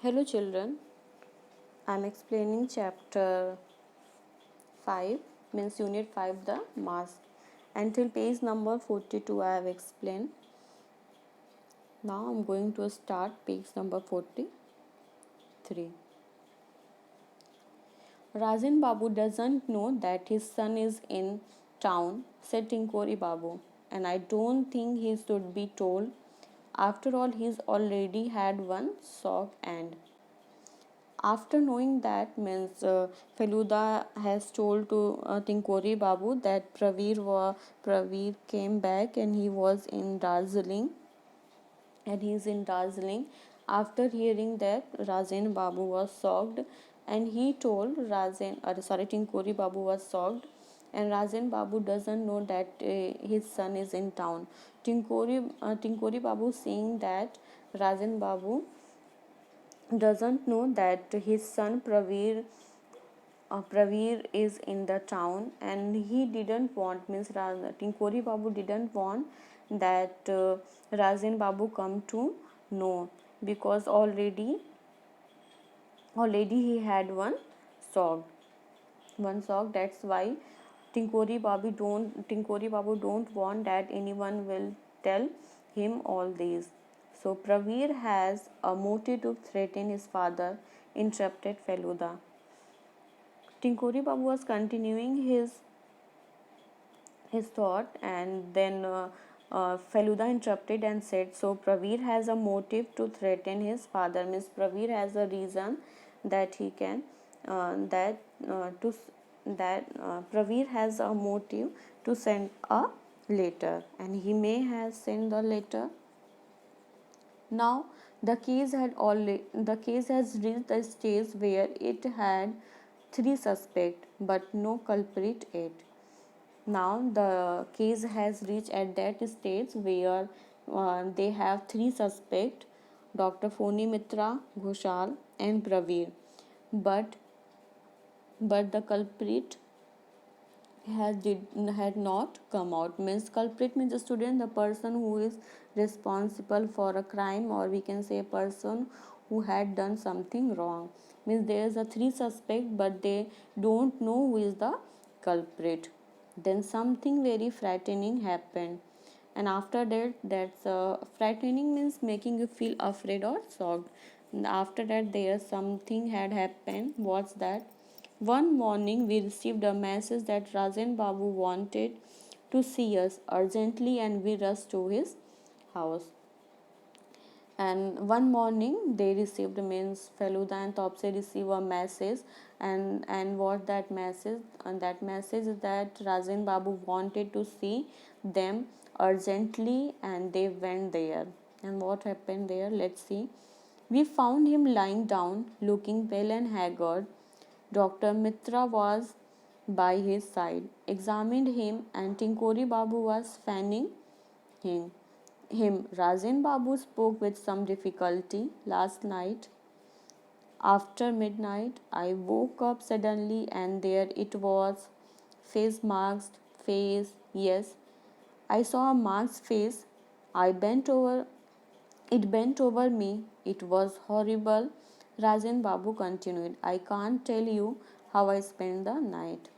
Hello children, I am explaining chapter 5 means unit 5 the mask. Until page number 42 I have explained. Now I am going to start page number 43. Rajan Babu doesn't know that his son is in town, said Tinkori Babu, and I don't think he should be told. After all, he's already had one sock and after knowing that means Feluda has told to Tinkori Babu that Praveer came back and he was in Darjeeling and he's in Darjeeling. After hearing that, Rajan Babu was shocked and he told Tinkori Babu was shocked and Rajan Babu doesn't know that his son is in town. Tinkori Babu seeing that Rajan Babu doesn't know that his son Praveer is in the town and he didn't want means Tinkori Babu didn't want that Rajan Babu come to know because already he had one sock. That's why Tinkori Babu don't want that anyone will tell him all this. So Praveer has a motive to threaten his father, interrupted Feluda. Tinkori Babu was continuing his thought and then Feluda interrupted and said, so Praveer has a motive to threaten his father. Means Praveer has a reason that he can that to that Praveer has a motive to send a letter and he may have sent the letter. Now the case has reached the stage where it had three suspects but no culprit yet. Now the case has reached at that stage where they have three suspects, Dr. Phoni Mitra, Ghoshal and Praveer. But the culprit had not come out. Means culprit means the student, the person who is responsible for a crime, or we can say a person who had done something wrong. Means there is a three suspect but they don't know who is the culprit. Then something very frightening happened, and after that's frightening means making you feel afraid or shocked. And after that there something had happened. What's that? One morning we received a message that Rajan Babu wanted to see us urgently and we rushed to his house. And one morning they received means Feluda and Topsy receive a message, and what that message, and that message is that Rajan Babu wanted to see them urgently and they went there. And what happened there? Let's see. We found him lying down, looking pale and haggard. Dr. Mitra was by his side, examined him, and Tinkori Babu was fanning him. Rajan Babu spoke with some difficulty. Last night, after midnight, I woke up suddenly and there it was. Face masked, face, yes. I saw a masked face. I bent over, it bent over me. It was horrible. Rajan Babu continued. I can't tell you how I spent the night.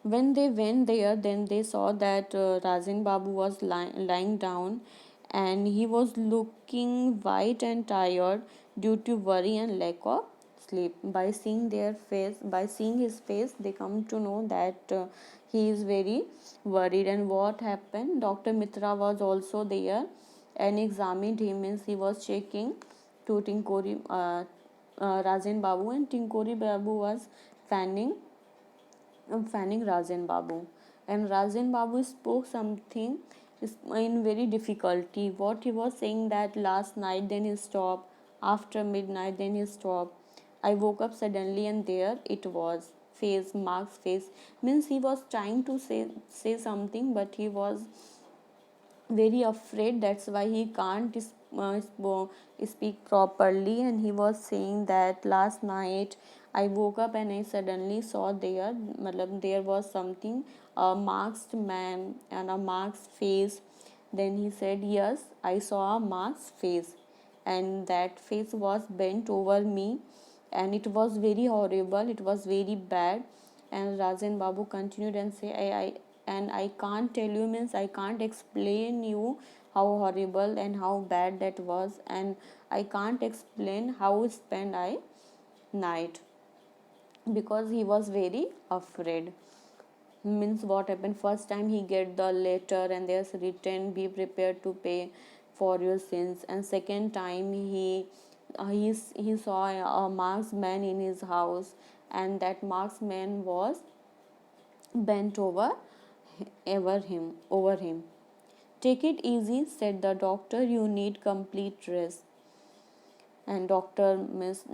When they went there, then they saw that Rajan Babu was lying down and he was looking white and tired due to worry and lack of sleep. By seeing his face, they come to know that he is very worried. And what happened? Dr. Mitra was also there and examined him. Means he was checking to Rajan Babu, and Tinkori Babu was fanning Rajan Babu. And Rajan Babu spoke something in very difficulty. What he was saying that last night, then he stopped. After midnight, then he stopped. I woke up suddenly and there it was. Face, Mark's face. Means he was trying to say something but he was very afraid. That's why he can't speak properly, and he was saying that last night I woke up and I suddenly saw there was something, a masked man and a masked face. Then he said, yes, I saw a masked face. and that face was bent over me, and it was very horrible, it was very bad. And Rajan Babu continued and say, I can't tell you, means I can't explain you how horrible and how bad that was, and I can't explain how spent I night, because he was very afraid. Means what happened, first time he get the letter and there's written, be prepared to pay for your sins. And second time he saw a marksman in his house, and that marksman was bent over him. Take it easy, said the doctor, you need complete rest. And doctor is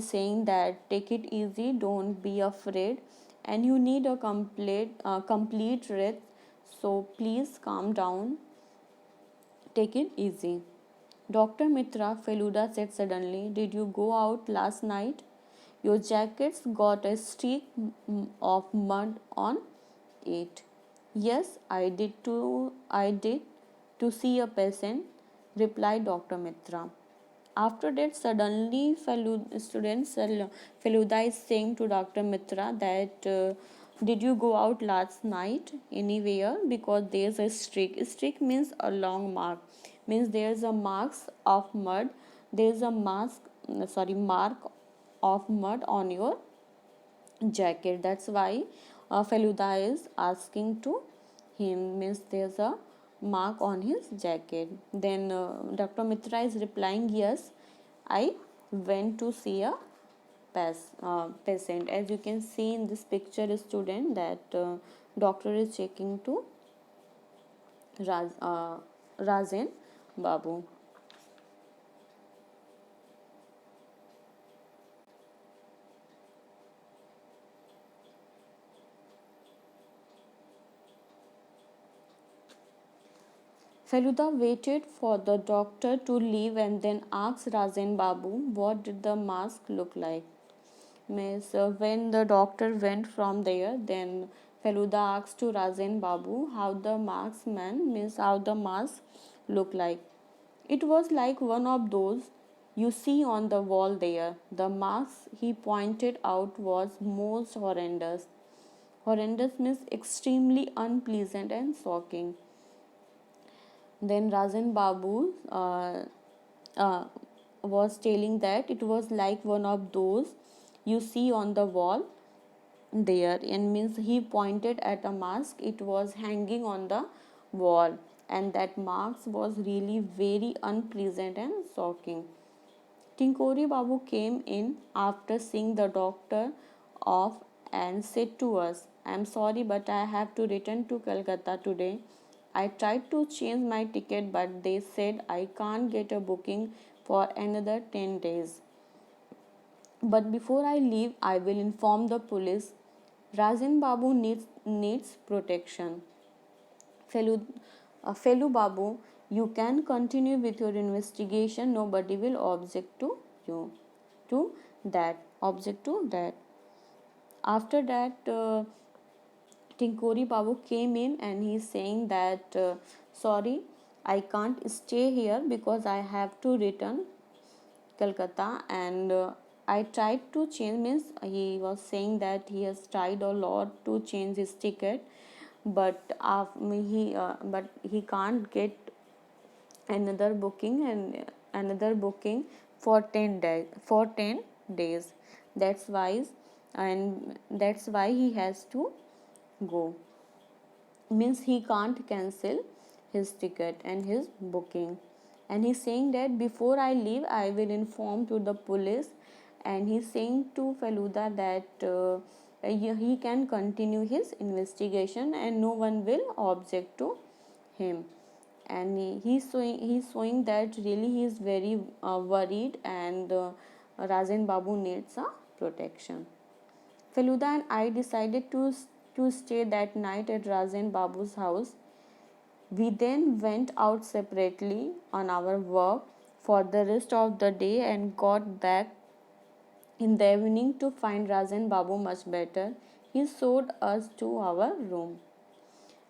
saying that take it easy, don't be afraid, and you need a complete rest, so please calm down, take it easy. Dr. Mitra, Feluda said suddenly, did you go out last night? Your jacket's got a streak of mud on it. Yes, I did to see a patient, replied Dr. Mitra. After that, suddenly, Feluda is saying to Dr. Mitra that did you go out last night anywhere? Because there's a streak. Streak means a long mark. Means there's a marks of mud. There's a mark of mud on your jacket. That's why Feluda is asking to him. Means there's a mark on his jacket. Then Dr. Mitra is replying, yes, I went to see a patient. As you can see in this picture, student, that doctor is checking to Rajan Babu. Feluda waited for the doctor to leave and then asked Rajan Babu, what did the mask look like? Miss, when the doctor went from there, then Feluda asked to Rajan Babu how the marksman, means how the mask looked like. It was like one of those you see on the wall there. The mask he pointed out was most horrendous. Horrendous means extremely unpleasant and shocking. Then Rajan Babu uh, was telling that it was like one of those you see on the wall there, and means he pointed at a mask, it was hanging on the wall, and that mask was really very unpleasant and shocking. Tinkori Babu came in after seeing the doctor off and said to us, I am sorry, but I have to return to Calcutta today. I tried to change my ticket, but they said I can't get a booking for another 10 days. But before I leave, I will inform the police. Rajan Babu needs protection. Felu Babu, you can continue with your investigation. Nobody will object to you. To that. Object to that. After that, Tinkori Babu came in and he's saying that sorry, I can't stay here because I have to return Calcutta, and I tried to change, means he was saying that he has tried a lot to change his ticket, but he can't get another booking for 10 days. That's why, and that's why he has to go, means he can't cancel his ticket and his booking. And he's saying that before I leave I will inform to the police, and he's saying to Feluda that he can continue his investigation and no one will object to him. And he's showing that really he is very worried, and Rajan Babu needs a protection. Feluda and I decided to stay that night at Rajan Babu's house. We then went out separately on our work for the rest of the day and got back in the evening to find Rajan Babu much better. He showed us to our room.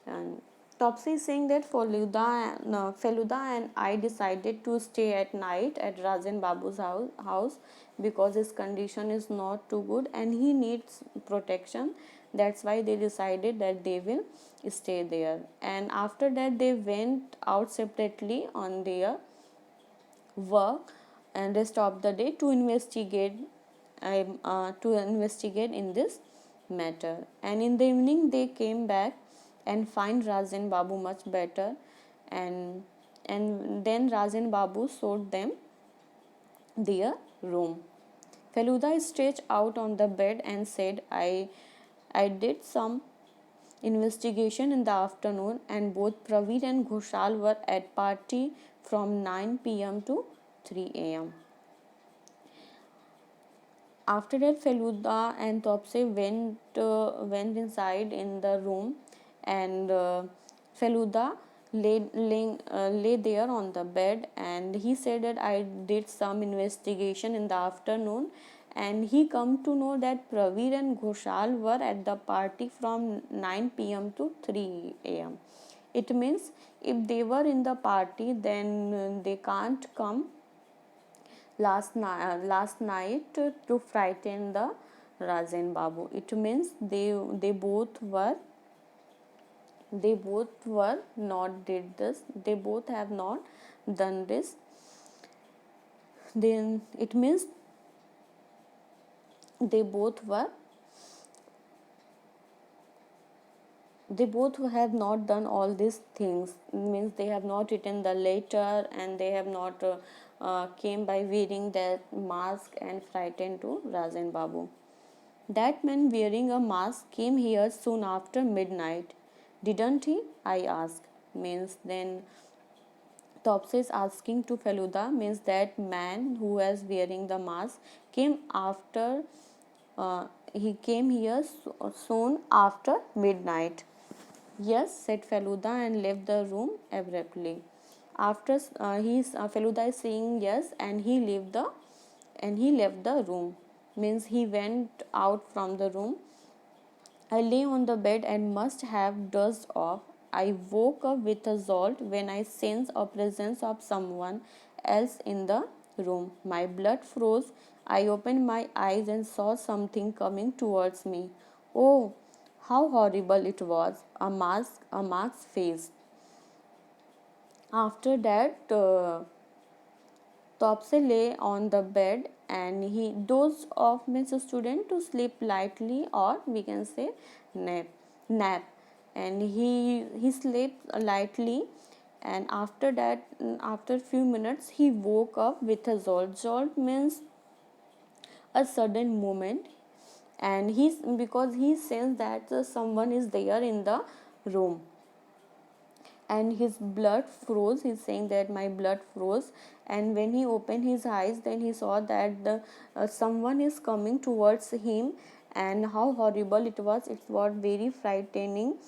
And Topsy is saying that Feluda and I decided to stay at night at Rajan Babu's house because his condition is not too good and he needs protection. That's why they decided that they will stay there. And after that, they went out separately on their work and rest of the day to investigate in this matter. And in the evening they came back and find Rajan Babu much better, and then Rajan Babu showed them their room. Feluda stretched out on the bed and said, I did some investigation in the afternoon and both Praveer and Ghoshal were at party from 9 p.m. to 3 a.m. After that, Feluda and Topsy went inside in the room, and Feluda lay there on the bed, and he said that I did some investigation in the afternoon, and he come to know that Praveer and Ghoshal were at the party from 9 p.m. to 3 a.m. It means if they were in the party, then they can't come last night to frighten the Rajan Babu. It means they both were not did this. They both have not done this. Then it means they both were they both have not done all these things. It means they have not written the letter and they have not came by wearing that mask and frightened to Rajan Babu. That man wearing a mask came here soon after midnight, didn't he? I asked. Means then Topsy is asking to Feluda, means that man who was wearing the mask came after he came here soon after midnight. Yes, said Feluda and left the room abruptly. After Feluda is saying yes, and he left the room. Means he went out from the room. I lay on the bed and must have dozed off. I woke up with a jolt when I sensed a presence of someone else in the room. My blood froze. I opened my eyes and saw something coming towards me. Oh, how horrible it was! A masked face. After that, Topsy lay on the bed and he dozed off, means a student to sleep lightly, or we can say nap. Nap, and he slept lightly, and after that, after few minutes, he woke up with a jolt. Jolt means a sudden movement, and because he sensed that someone is there in the room, and his blood froze. He's saying that my blood froze, and when he opened his eyes, then he saw that someone is coming towards him, and how horrible it was. It was very frightening,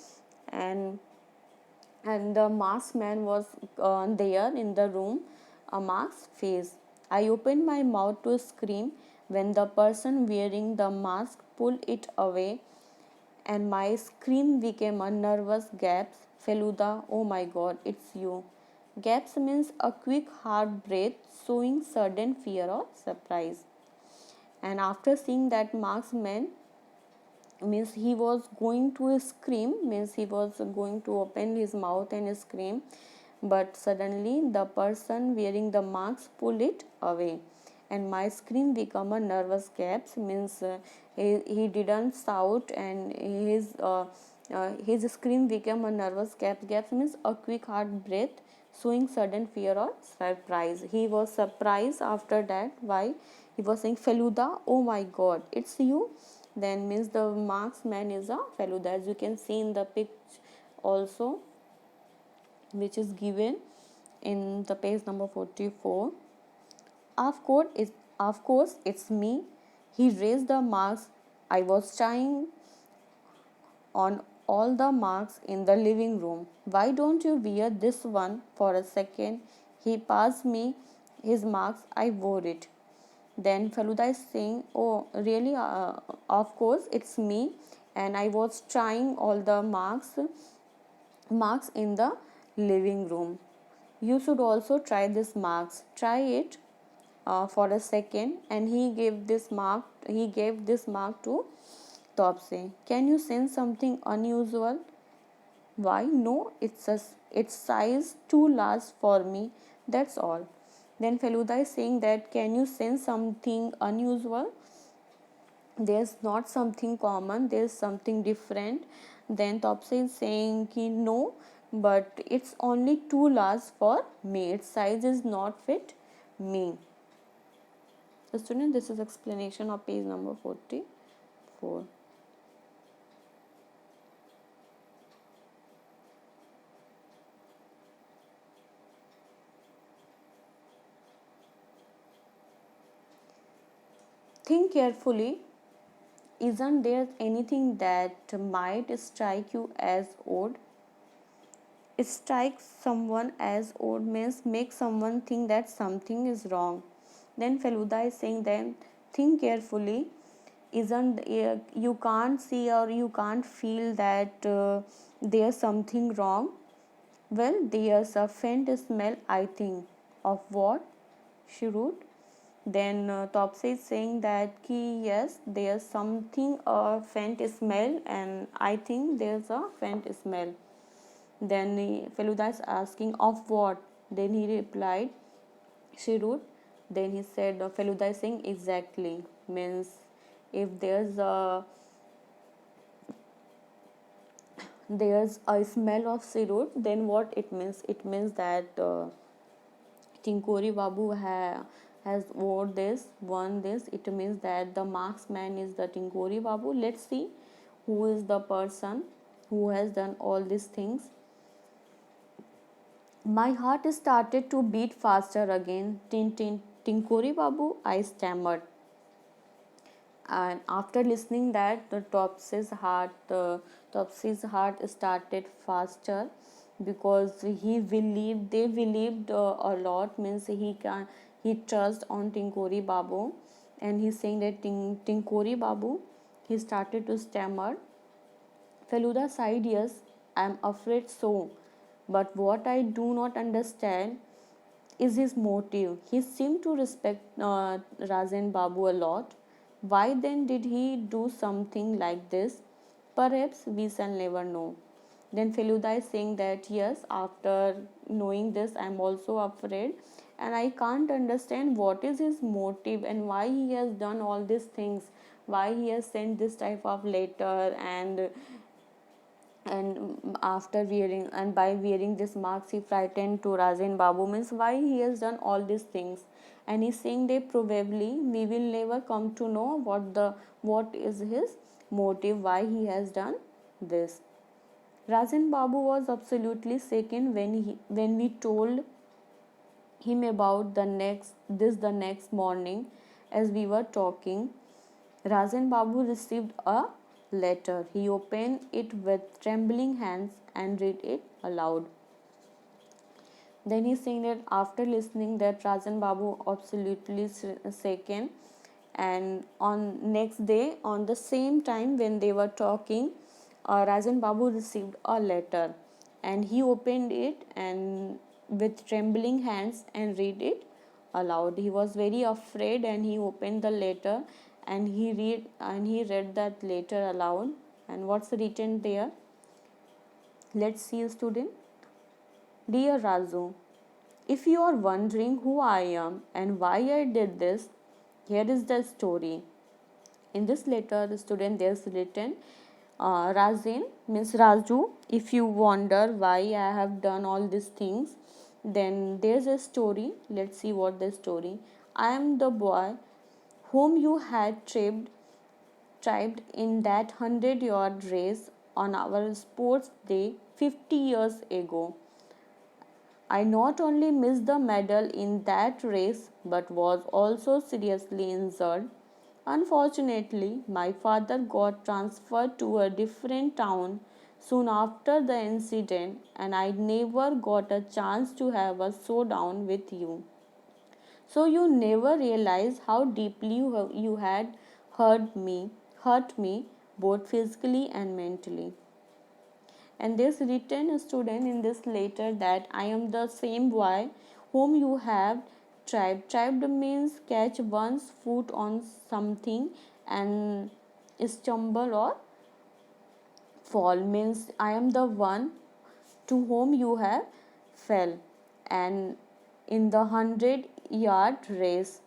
and the masked man was there in the room, a masked face. I opened my mouth to scream when the person wearing the mask pulled it away, and my scream became a nervous gasp. Feluda, oh my god, it's you. Gasp means a quick hard breath showing sudden fear or surprise. And after seeing that marksman, means he was going to scream, means he was going to open his mouth and scream, but suddenly the person wearing the mask pulled it away, and my scream became a nervous gasp. Means he didn't shout, and his scream became a nervous gasp. Gasp means a quick hard breath showing sudden fear or surprise. He was surprised after that. Why? He was saying, Feluda, oh my god, it's you. Then means the marksman is a Feluda, as you can see in the picture also, which is given in the page number 44. Of course, it's me. He raised the marks. I was trying on all the marks in the living room. Why don't you wear this one for a second? He passed me his marks. I wore it. Then Feluda is saying, oh, really? Of course, it's me. And I was trying all the marks marks in the living room. You should also try this marks. Try it for a second. And he gave this mark. He gave this mark to Topsy. Can you sense something unusual? Why? No, it's size too large for me. That's all. Then Feluda is saying that can you sense something unusual? There's not something common, there's something different. Then Topsy is saying ki no, but it's only too large for me. Its size is not fit me. So student, this is explanation of page number 44. Think carefully. Isn't there anything that might strike you as odd? Strike someone as odd means make someone think that something is wrong. Then Feluda is saying then think carefully. Isn't you can't see or you can't feel that there's something wrong? Well, there's a faint smell, I think. Of what? She wrote. Then Topsy is saying that yes, there's something a faint smell, and I think there's a faint smell. Then Feluda is asking of what? Then he replied, she wrote. Then he said, Feluda is saying exactly means if there's a smell of syrup, then what it means? It means that Tinkori Babu has won this. It means that the marksman is the Tinkori Babu. Let's see who is the person who has done all these things. My heart started to beat faster again. Tinkori Babu, I stammered. And after listening that, the Topsy's heart started faster because they believed a lot. Means he trust on Tinkori Babu, and he's saying that Tinkori Babu, he started to stammer. Feluda sighed, yes, I am afraid so. But what I do not understand is his motive. He seemed to respect Rajan Babu a lot. Why then did he do something like this? Perhaps we shall never know. Then Feluda is saying that yes, after knowing this, I am also afraid, and I can't understand what is his motive and why he has done all these things, why he has sent this type of letter, and after wearing and by wearing this marks he frightened to Rajan Babu, means why he has done all these things. And he's saying that probably we will never come to know what is his motive, why he has done this. Rajan Babu was absolutely shaken when we told him about the next morning as we were talking. Rajan Babu received a letter. He opened it with trembling hands and read it aloud. Then he's saying that after listening that Rajan Babu absolutely shaken, and on next day on the same time when they were talking, Rajan Babu received a letter and he opened it and with trembling hands and read it aloud. He was very afraid and he opened the letter and he read that letter aloud. And what's written there? Let's see, student. Dear Raju, if you are wondering who I am and why I did this, here is the story. In this letter, the student there's written, Razin means Raju. If you wonder why I have done all these things, then there's a story. Let's see what the story. I am the boy whom you had tripped in that 100-yard race on our sports day 50 years ago. I not only missed the medal in that race but was also seriously injured. Unfortunately, my father got transferred to a different town soon after the incident, and I never got a chance to have a showdown with you. So you never realized how deeply you had hurt me both physically and mentally. And there's written a student in this letter that I am the same boy whom you have tried. Tried means catch one's foot on something and stumble or fall, means I am the one to whom you have fell. And in the 100-yard race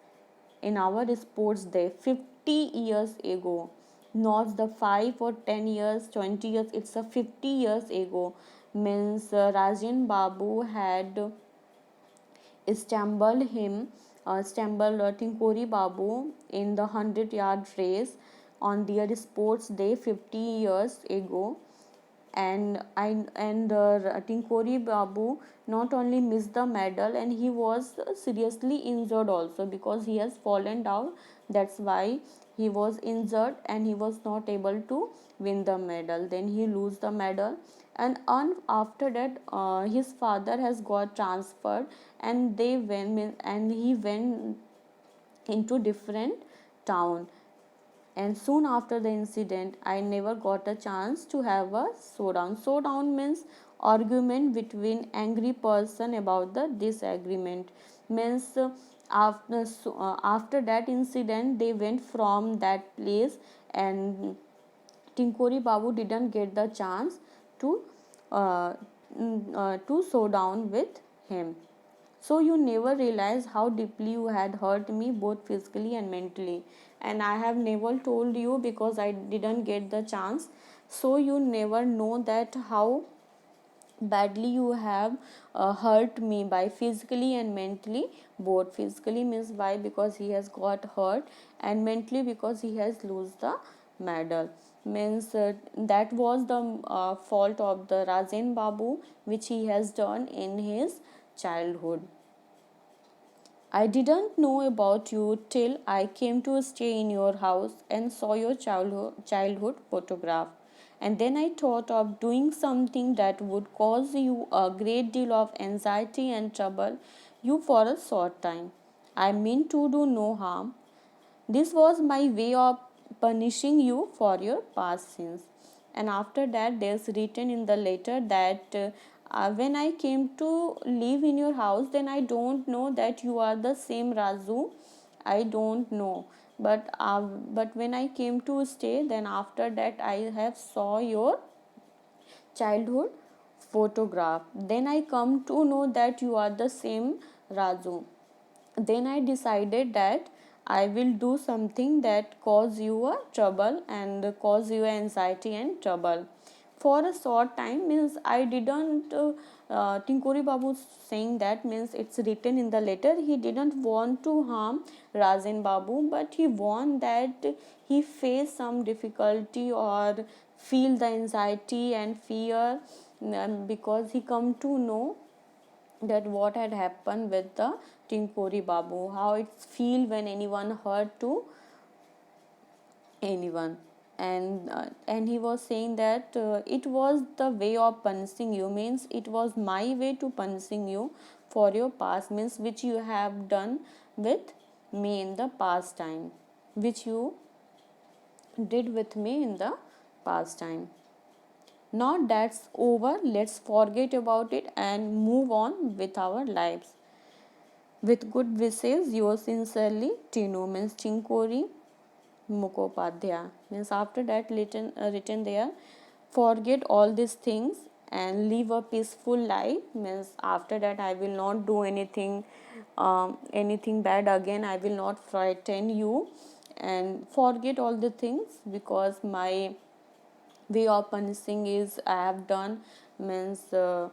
in our sports day 50 years ago, not the 5 or 10 years 20 years, it's a 50 years ago, means Rajan Babu had stumbled Tinkori Babu in the 100-yard race on their sports day 50 years ago. And Tinkori Babu not only missed the medal, and he was seriously injured also because he has fallen down. That's why he was injured and he was not able to win the medal. Then he lose the medal, and after that his father has got transferred, and he went into different town. And soon after the incident I never got a chance to have a showdown means argument between angry person about the disagreement, means after that incident they went from that place, and Tinkori Babu didn't get the chance to show down with him. So you never realize how deeply you had hurt me both physically and mentally. And I have never told you because I didn't get the chance. So you never know that how badly you have hurt me by physically and mentally both. Physically means why, because he has got hurt, and mentally because he has lost the medal, means that was the fault of the Rajan Babu which he has done in his childhood. I didn't know about you till I came to stay in your house and saw your childhood photograph. And then I thought of doing something that would cause you a great deal of anxiety and trouble you for a short time. I mean to do no harm. This was my way of punishing you for your past sins. And after that, there's written in the letter that when I came to live in your house, then I don't know that you are the same Raju. I don't know. But when I came to stay, then after that I have saw your childhood photograph. Then I come to know that you are the same Raju. Then I decided that I will do something that cause you a trouble and cause you anxiety and trouble for a short time, means I didn't Tinkori Babu saying that, means it's written in the letter, he didn't want to harm Rajan Babu, but he want that he face some difficulty or feel the anxiety and fear, because he come to know that what had happened with the Tinkori Babu, how it feel when anyone hurt to anyone. And he was saying that it was the way of punishing you, means it was my way to punishing you for your past, means which you have done with me in the past time, which you did with me in the past time. Now that's over, let's forget about it and move on with our lives. With good wishes, yours sincerely, Tinu, means Tinkori Mukhopadhyay. Means after that written there, forget all these things and live a peaceful life. Means after that I will not do anything bad again. I will not frighten you, and forget all the things, because my way of punishing is I have done, means I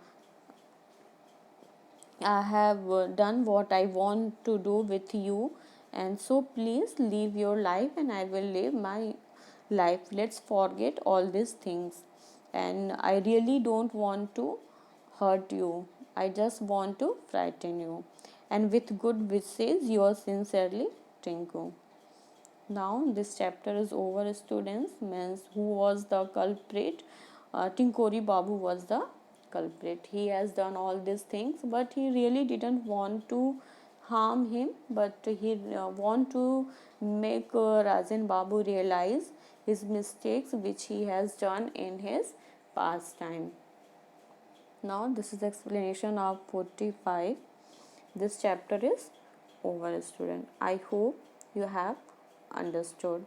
have done what I want to do with you, and so please live your life and I will live my life. Let's forget all these things. And I really don't want to hurt you, I just want to frighten you. And with good wishes, yours sincerely, Tinku. Now this chapter is over, students. Means who was the culprit? Tinkori Babu was the culprit. He has done all these things, but he really didn't want to harm him, but he want to make Rajan Babu realize his mistakes which he has done in his past time. Now this is the explanation of 45. This chapter is over, student. I hope you have understood.